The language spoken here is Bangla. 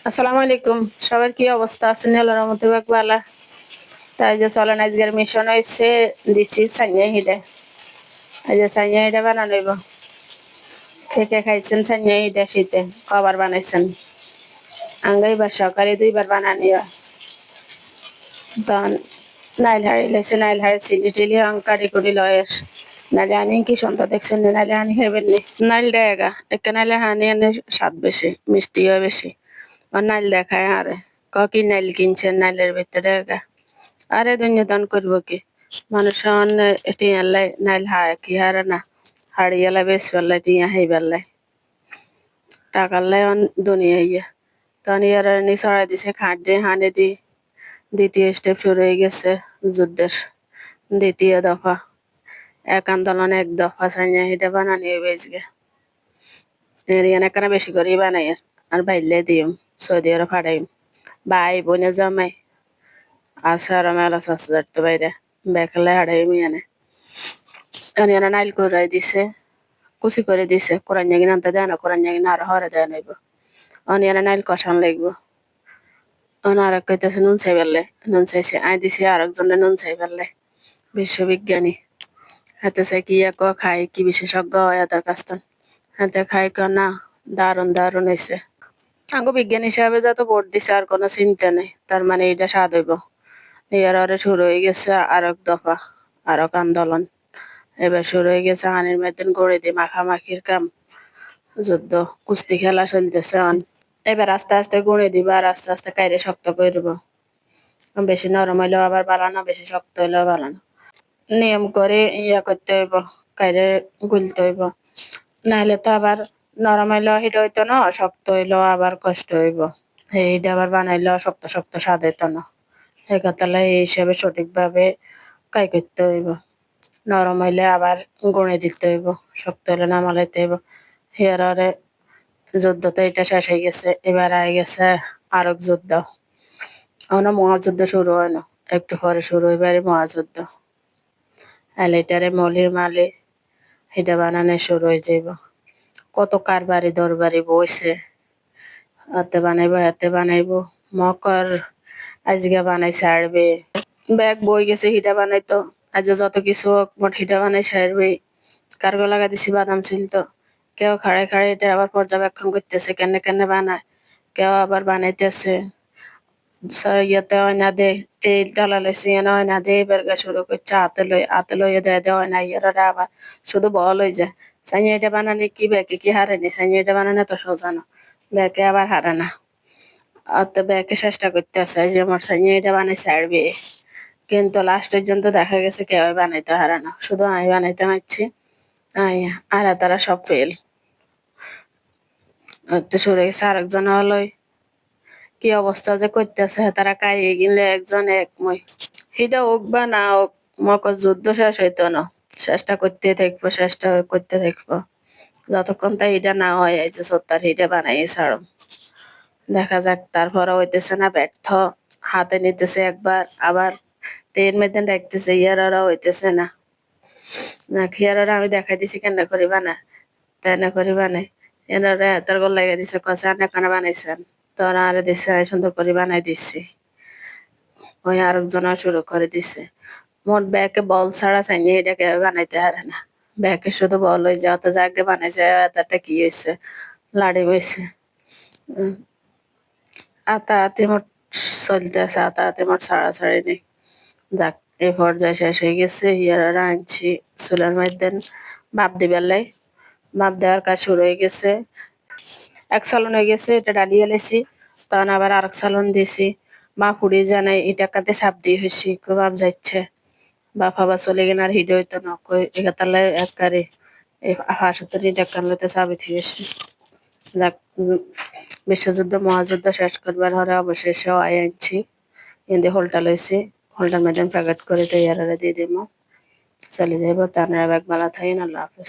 আসসালামু আলাইকুম। সবার কি অবস্থা? আছেন আল্লাহর রহমতে বালা। তাই যে চলেন আজকের মিশন হয়েছে দিচ্ছি সাইয়া হিডে। এই যে সাইয়া হিডে বানানো হইব। কে কে খাইছেন সাইয়া হিডে শীতে? কবার বানাইছেন? আঙ্গাই বার সকালে 2 বার বানানি হয়। তখন নাইল হাড়ি লেছে, নাইল হাড়ি চিলি টিলি কাটি কুটি লয়ের। নাইলে আনি কি সন্তা দেখছেন নি? নাইলে আনি খাইবেন নি? নাইল দেয়গা একে নাইলে হানি এনে স্বাদ বেশি, মিষ্টিও বেশি। আর নাইল দেখায় আরে কি নাইল কিনছেন নাইলের ভিতরে আরে দুনিয়া দান করবো কি মানুষ এটি আল্লাহ নাইল হায় কি হারে না হাড়িয়ালা বেশ পাল্লাই টিয়া হাই পাল্লাই টাকাল্লাই অন দুনিয়া ইয়ে তখন ইয়ার নি ছড়াই দিছে খাট দিয়ে হানে দি দ্বিতীয় স্টেপ শুরু হয়ে গেছে যুদ্ধের দ্বিতীয় দফা এক আন্দোলন এক দফা সাইয়া হিটা বানানি বেজগে এরিয়ান একখানা বেশি করে বানাই আর বাইলে দিম সৌদি আরব ফাটাইম ভাই বোনে জামাই আছে আর মেলা শাশুড়ার তো বাইরে বেকালে হাড়াই মিয়ানে আনিয়ানা নাইল করে দিছে কুচি করে দিছে কোরআন জাগিন আনতে দেয় না কোরআন জাগিন আর হরে দেয় নাইব অনিয়ানা নাইল কষান লাগবো আর কইতেছে নুন চাই পারলে নুন চাইছে আই দিছে আর একজনের নুন চাই পারলে বিশ্ববিজ্ঞানী হাতে চাই কি এক খাই কি বিশেষজ্ঞ হয় তার কাছ হাতে খাই না দারুণ দারুণ হয়েছে আঙ্গো বিজ্ঞান হিসাবে যত ভোট দিছে আর কোনো চিন্তা নেই তার মানে এটা স্বাদ হইব এর আরে শুরু হয়ে গেছে আর এক দফা আর এক আন্দোলন এবার শুরু হয়ে গেছে হানির মধ্যে গড়ে দিয়ে মাখামাখির কাম যুদ্ধ কুস্তি খেলা চলতেছে এবার আস্তে আস্তে গুঁড়ে দিবা আর আস্তে আস্তে কাইরে শক্ত করব বেশি নরম হইলেও আবার ভালো না বেশি শক্ত হইলেও ভালো না নিয়ম করে ইয়া করতে হইব কাইরে গুলতে হইব নাহলে তো আবার নরম হইলেও হিট হইতো না শক্ত হইলেও আবার কষ্ট হইব এইটা আবার বানাইলেও শক্ত শক্ত স্বাদ হইতো না এই কথাটা এই হিসাবে সঠিকভাবে কাই করতে হইব নরম হইলে আবার গুঁড়ে দিতে হইব শক্ত হইলে নামালাইতে হইব হেয়ারে যুদ্ধ তো এটা শেষ হয়ে গেছে এবার আই গেছে আরেক যুদ্ধ এখনো মহাযুদ্ধ শুরু হয় না একটু পরে শুরু হইবারে মহাযুদ্ধ এটারে মলি মালি এটা বানানো শুরু হয়ে যাইব কত কারবারি দরবারি বইছে হাতে বানাইবো মকর আজকে বানাই ছাড়বে ব্যাগ বই গেছে হিটা বানাইতো আজ যত কিছু হোক মোট হিটা বানাই ছাড়বে কার্গো লাগা দিছি বাদাম ছিল তো কেউ খাড়ে খাড়ে এটা আবার পর্যবেক্ষণ করতেছে কেন কেন বানায় কেউ আবার বানাইতেছে ইয়াতে অয়না দে তেল ডালালে সিয়ানা অয়না দে বেরগা শুরু করছে হাতে লইয়ে দেয় দেয় অয়না ইয়ারা আবার শুধু বল হয়ে যায় সাইয়া এটা বানানি কি ব্যাকে কি হারেনি সাইয়া এটা বানানো তো সোজা না ব্যাকে আবার হারে না আর তো ব্যাকে চেষ্টা করতে আছে যে আমার সাইয়া এটা বানাই ছাড়বে কিন্তু লাস্ট পর্যন্ত দেখা গেছে কেউ বানাইতে হারে না শুধু আমি বানাইতে পারছি আর তারা সব ফেল তো সরে গেছে আরেকজন হলো কি অবস্থা যে করতেছে তারা কাইয়ে গেলে একজন একময় সেটা হোক বা না হোক মকর যুদ্ধ শেষ হইতো না চেষ্টা করতে থাকবো চেষ্টা করতে থাকবো যতক্ষণ তা এটা না হয় এই যে সত্তর হিটা বানাই ছাড়ো দেখা যাক তারপরে হইতেছে না ব্যর্থ হাতে নিতেছে একবার আবার ট্রেন মেদিন রাখতেছে ইয়ারা হইতেছে না না খেয়ারা আমি দেখাই দিছি কেন করিবা না তাই না করিবা না এনারা তার গল লাগিয়ে দিছে কষা এখানে বানাইছেন তোরা আরে দিছে সুন্দর করে বানাই দিছি ওই আরেকজন শুরু করে দিছে মোট ব্যাকে বল ছাড়া চাইনি এটাকে বানাইতে পারে না ব্যাকে শুধু বল হয়ে যাওয়া তো যাকে বানাইছে তারটা কি হয়েছে লাড়ি হয়েছে আতাহাতি মোট চলতে আছে আতাহাতি মোট ছাড়াছাড়ি নেই যাক এই পর্যায়ে শেষ হয়ে গেছে ইয়ারা আনছি চুলার মধ্যে ভাপ দিবার লাই ভাপ দেওয়ার কাজ শুরু হয়ে গেছে এক সালন হয়ে গেছে এটা ডালিয়ে লেছি তখন আবার আরেক সালন দিছি মা পুড়ি জানাই এটা কাতে চাপ দিয়ে হয়েছি খুব ভাব যাচ্ছে বাপ আবার চলে গেলে আর হিডে হইতো না কই এগাতালে একবারে এই হাসতরি টাকালতে চাবি থেকে যাক বিশ্বযুদ্ধ মহাযুদ্ধ শেষ করবার হরে অবশেষে আই আনছি ইন্দি হোলটা লইছি হোলটার মধ্যে প্যাকেট করে তৈয়ারে দিয়ে দিব চলে যাইব তার ব্যাগ মালা থাই আল্লাহ হাফেজ